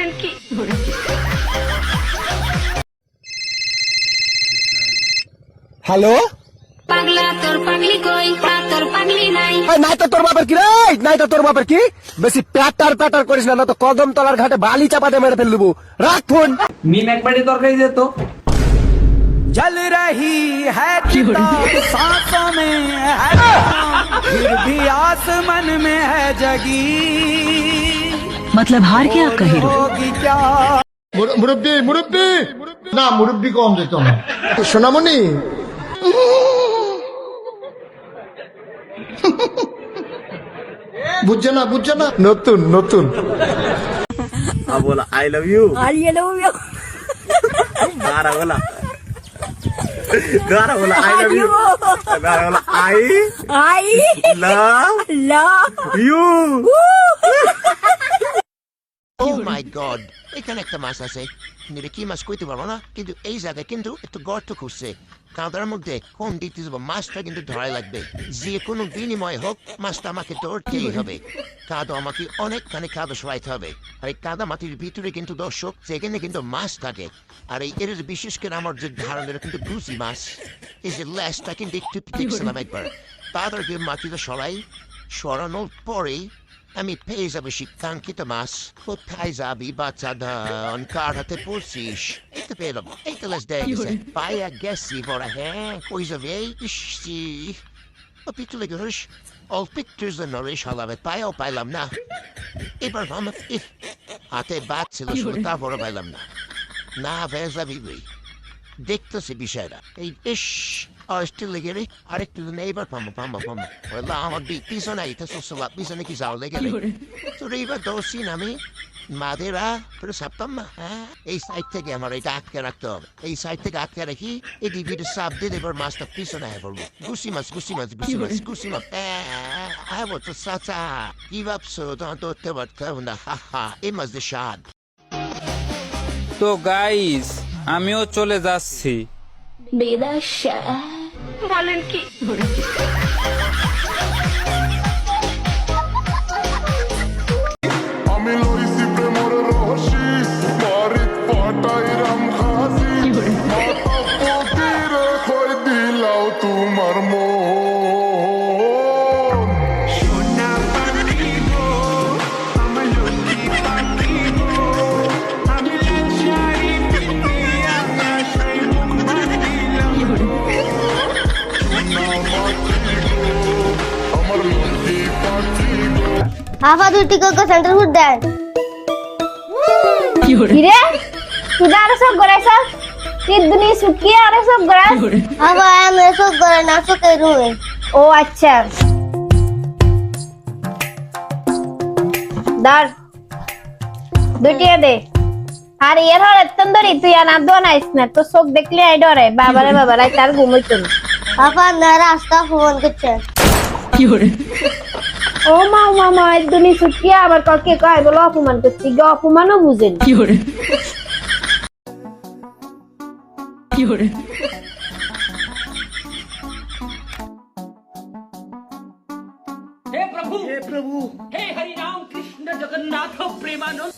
বলেন কি? হ্যালো, পাগলা তোর পাগলি কই, তোর পাগলি নাই। নাই তো তোর বাপের কি রে, নাই তো তোর বাপের কি, বেশি প্যাটার প্যাটার করিস না, তো কদম তলার ঘাটে বালি চাপাতে মেরে ফেল দেবো। রাখ ফোন। মিম একবারই তরকারি যেত। जल रही है चिता सांसों में है फिर भी आसमान में है जगी मतलब हार के आपका हीरो होगी क्या মুরব্বি মুরব্বি না মুরব্বি কম দিত না সোনামণি বুঝছে না নতুন নতুন बोला आई लव यू। गारा बोला आई लव यू। गारा बोला I love you. Oh my God, এখানে একটা মাছ আছে, কিন্তু কি মাছ কইতে পারবো না, কিন্তু এই জায়গায় কিন্তু একটু গর্ত খুঁজছে, কাঁদার মধ্যে কোন দিতে যাবো, মাছটা কিন্তু ধরাই লাগবে, যে কোনো বিনিময় হোক মাছটা আমাকে ধরতেই হবে। কাদা আমাকে অনেকখানি কাদা সরাইতে হবে, আর এই কাদা মাটির ভিতরে কিন্তু দর্শক সেখানে কিন্তু মাছ থাকে, আর এই এর বিশেষ করে আমার যে ধারণের কিন্তু গুছি মাছ, এই যে ল্যাসটা কিন্তু একটু দেখছিলাম একবার, তাদেরকে মাটিতে সরানোর পরেই আমি পেয়ে যাবো শিক্ষাঙ্কিত মাছ। কোথায় যাবি বাচ্চা ধন, কার হাতে পড়ছিস? এই তো পেলাম, এই তো লাশ দেয়া গেছে, পাইয়া গেছি বড়। হ্যাঁ, কই যাবে? ইসি ও পিটুলে গরিস, অল পিকচার্স দ্য নরিশ হলাবে, পাইয়াও পাইলাম না। এবার আমার হাতে বাদ ছিল শুধু, তারপরে পাইলাম না। না ভেজা বিবি দেখতেছি বিষয়টা, এই ইস স্টিল লেগে রে, আরেকটু এইবার পামো আমার পিছনে পিছনে কি যাও লেগে রে, তোর এইবার দোষী আমি মাদেরা পুরো সাপতাম না। হ্যাঁ, এই সাইড থেকে আমার এটা আটকে রাখতে হবে, এই সাইড থেকে আটকে রাখি, এই ডিভিডি সাপ দিয়ে এবার মাছটা পিছনে হয়ে পড়বো। গুছি মাছ হ্যাঁ বলতো চাচা, কি ভাবছো তোমার ধরতে পারতাম না? হা এই মাছ দিয়ে স্বাদ। তো গাইস, আমিও চলে যাচ্ছি। বেদাশা বলেন কি? আমি লইছি প্রেমর রহসি বারিক পাটাই রাম খাসি মাতা ফকিরে কই দিলাও তোমার মন। সোনা পাখি গো আমার লক্ষ্মী পাখি গো আমি লাচারি পিয়া আশাই মুখ বাঁধিলাম আমার লক্ষ্মী পাখি গো। হাফা দুটি কোকো সেন্টার ফুড দেন কি রে তুই আর সব করাইছ তুই দুনি সুকি আর সব করাই হাফা আমি সব করে না তো কই রুই ও আচ্ছা দার দুটি দে আর এর হরে তন্দরি তুই আর না দো নাইস না তো সব দেখলি আই ডরে বাবারে বাবারে তার ঘুমইতো না হাফা না রাস্তা ফোন করছে কি করে ও মামা একদমই ছুটিয়া আবার কাকে কয় বলো অপমান করছি, অপমানও বুঝেন কি করে हे प्रभु हे हरि राम कृष्ण जगन्नाथ प्रेमानंद।